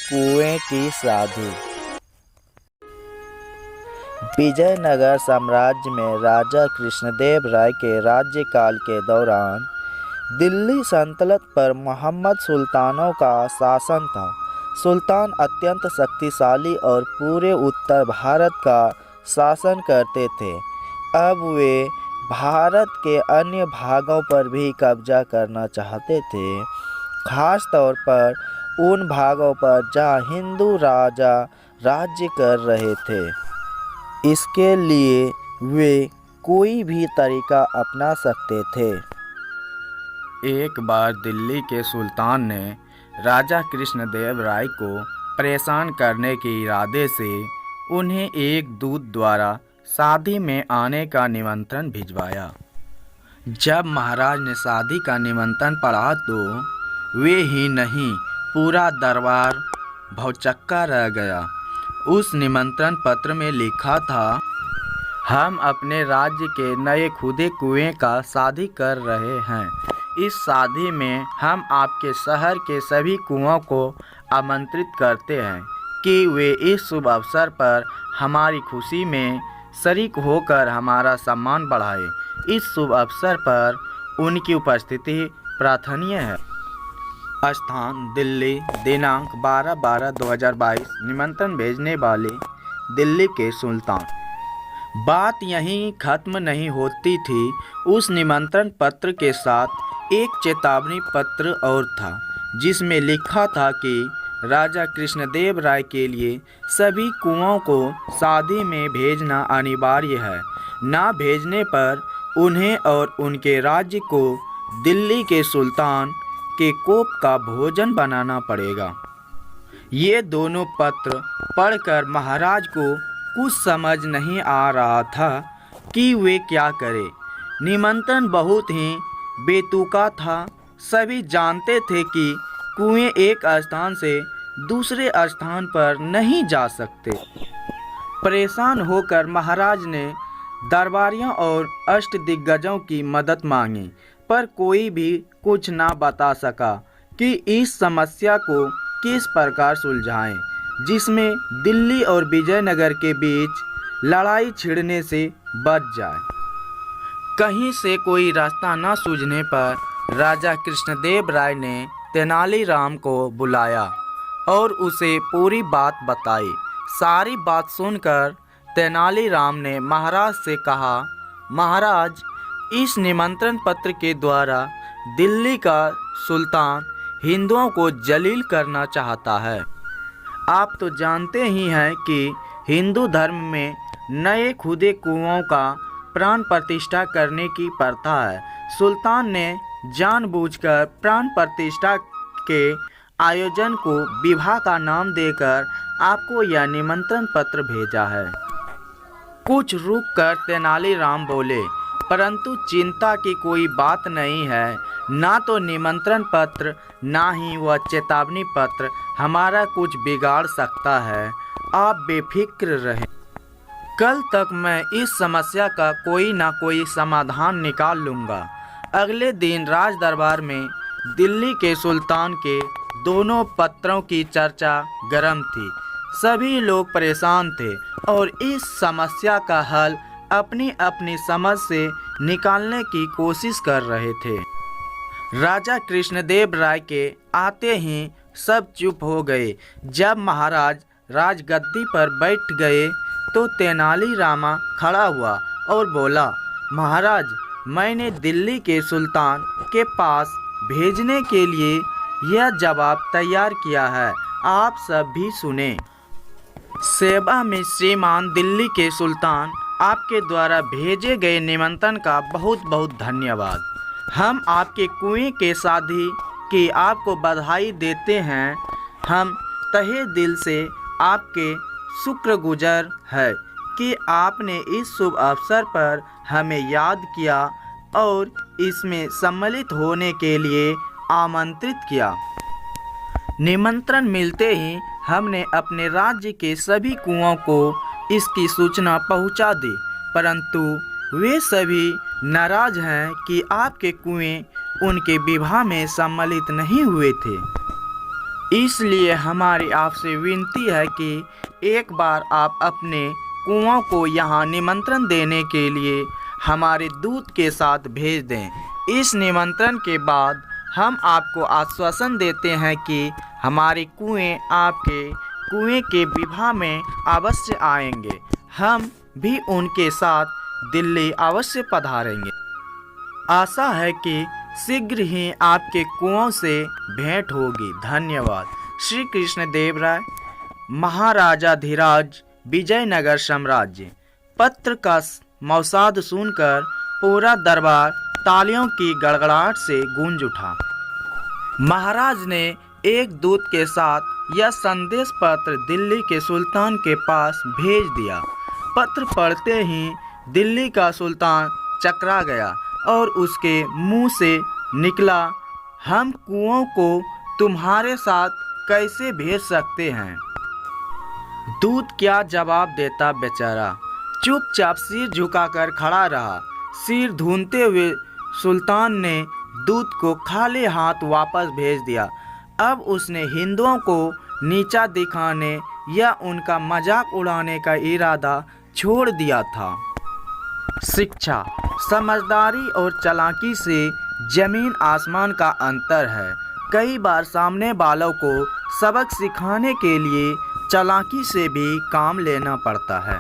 कुएं की शादी। विजयनगर साम्राज्य में राजा कृष्णदेव राय के राज्यकाल के दौरान दिल्ली सल्तनत पर मोहम्मद सुल्तानों का शासन था। सुल्तान अत्यंत शक्तिशाली और पूरे उत्तर भारत का शासन करते थे। अब वे भारत के अन्य भागों पर भी कब्जा करना चाहते थे, खास तौर पर उन भागों पर जहां हिंदू राजा राज्य कर रहे थे। इसके लिए वे कोई भी तरीका अपना सकते थे। एक बार दिल्ली के सुल्तान ने राजा कृष्णदेव राय को परेशान करने के इरादे से उन्हें एक दूत द्वारा शादी में आने का निमंत्रण भिजवाया। जब महाराज ने शादी का निमंत्रण पढ़ा तो वे ही नहीं, पूरा दरबार भौचक्का रह गया। उस निमंत्रण पत्र में लिखा था, हम अपने राज्य के नए खुदे कुएं का शादी कर रहे हैं। इस शादी में हम आपके शहर के सभी कुओं को आमंत्रित करते हैं कि वे इस शुभ अवसर पर हमारी खुशी में शरीक होकर हमारा सम्मान बढ़ाएं। इस शुभ अवसर पर उनकी उपस्थिति प्रार्थनीय है। स्थान दिल्ली, दिनांक 12/12/2022। निमंत्रण भेजने वाले दिल्ली के सुल्तान। बात यहीं खत्म नहीं होती थी। उस निमंत्रण पत्र के साथ एक चेतावनी पत्र और था, जिसमें लिखा था कि राजा कृष्णदेव राय के लिए सभी कुओं को शादी में भेजना अनिवार्य है। ना भेजने पर उन्हें और उनके राज्य को दिल्ली के सुल्तान के कोप का भोजन बनाना पड़ेगा। ये दोनों पत्र पढ़कर महाराज को कुछ समझ नहीं आ रहा था कि वे क्या करें। निमंत्रण बहुत ही बेतुका था। सभी जानते थे कि कुएं एक स्थान से दूसरे स्थान पर नहीं जा सकते। परेशान होकर महाराज ने दरबारियों और अष्टदिग्गजों की मदद मांगी, पर कोई भी कुछ ना बता सका कि इस समस्या को किस प्रकार सुलझाएं, जिसमें दिल्ली और विजयनगर के बीच लड़ाई छिड़ने से बच जाए। कहीं से कोई रास्ता न सूझने पर राजा कृष्णदेव राय ने तेनालीराम को बुलाया और उसे पूरी बात बताई। सारी बात सुनकर तेनालीराम ने महाराज से कहा, महाराज, इस निमंत्रण पत्र के द्वारा दिल्ली का सुल्तान हिंदुओं को जलील करना चाहता है। आप तो जानते ही हैं कि हिंदू धर्म में नए खुदे कुओं का प्राण प्रतिष्ठा करने की प्रथा है। सुल्तान ने जानबूझकर प्राण प्रतिष्ठा के आयोजन को विवाह का नाम देकर आपको यह निमंत्रण पत्र भेजा है। कुछ रुककर तेनालीराम बोले, परंतु चिंता की कोई बात नहीं है। ना तो निमंत्रण पत्र ना ही वह चेतावनी पत्र हमारा कुछ बिगाड़ सकता है। आप बेफिक्र रहें। कल तक मैं इस समस्या का कोई ना कोई समाधान निकाल लूँगा। अगले दिन राज दरबार में दिल्ली के सुल्तान के दोनों पत्रों की चर्चा गर्म थी। सभी लोग परेशान थे और इस समस्या का हल अपनी अपनी समझ से निकालने की कोशिश कर रहे थे। राजा कृष्णदेव राय के आते ही सब चुप हो गए। जब महाराज राजगद्दी पर बैठ गए तो तेनालीरामा खड़ा हुआ और बोला, महाराज, मैंने दिल्ली के सुल्तान के पास भेजने के लिए यह जवाब तैयार किया है। आप सब भी सुने। सेवा में श्रीमान दिल्ली के सुल्तान, आपके द्वारा भेजे गए निमंत्रण का बहुत बहुत धन्यवाद। हम आपके कुएं के शादी की आपको बधाई देते हैं। हम तहे दिल से आपके शुक्रगुजार है कि आपने इस शुभ अवसर पर हमें याद किया और इसमें सम्मिलित होने के लिए आमंत्रित किया। निमंत्रण मिलते ही हमने अपने राज्य के सभी कुओं को इसकी सूचना पहुंचा दी, परंतु वे सभी नाराज हैं कि आपके कुएं उनके विवाह में सम्मिलित नहीं हुए थे। इसलिए हमारी आपसे विनती है कि एक बार आप अपने कुओं को यहाँ निमंत्रण देने के लिए हमारे दूत के साथ भेज दें। इस निमंत्रण के बाद हम आपको आश्वासन देते हैं कि हमारे कुएं आपके कुएं के विवाह में अवश्य आएंगे। हम भी उनके साथ दिल्ली अवश्य पधारेंगे। आशा है कि शीघ्र ही आपके कुओं से भेंट होगी। धन्यवाद। श्री कृष्ण देव राय, महाराजाधिराज विजयनगर साम्राज्य। पत्र का मौसाद सुनकर पूरा दरबार तालियों की गड़गड़ाहट से गूंज उठा। महाराज ने एक दूत के साथ यह संदेश पत्र दिल्ली के सुल्तान के पास भेज दिया। पत्र पढ़ते ही दिल्ली का सुल्तान चकरा गया और उसके मुंह से निकला, हम कुओं को तुम्हारे साथ कैसे भेज सकते हैं। दूत क्या जवाब देता बेचारा, चुपचाप सिर झुकाकर खड़ा रहा। सिर धूंधते हुए सुल्तान ने दूत को खाली हाथ वापस भेज दिया। अब उसने हिंदुओं को नीचा दिखाने या उनका मजाक उड़ाने का इरादा छोड़ दिया था। शिक्षा, समझदारी और चालाकी से जमीन आसमान का अंतर है। कई बार सामने वालों को सबक सिखाने के लिए चालाकी से भी काम लेना पड़ता है।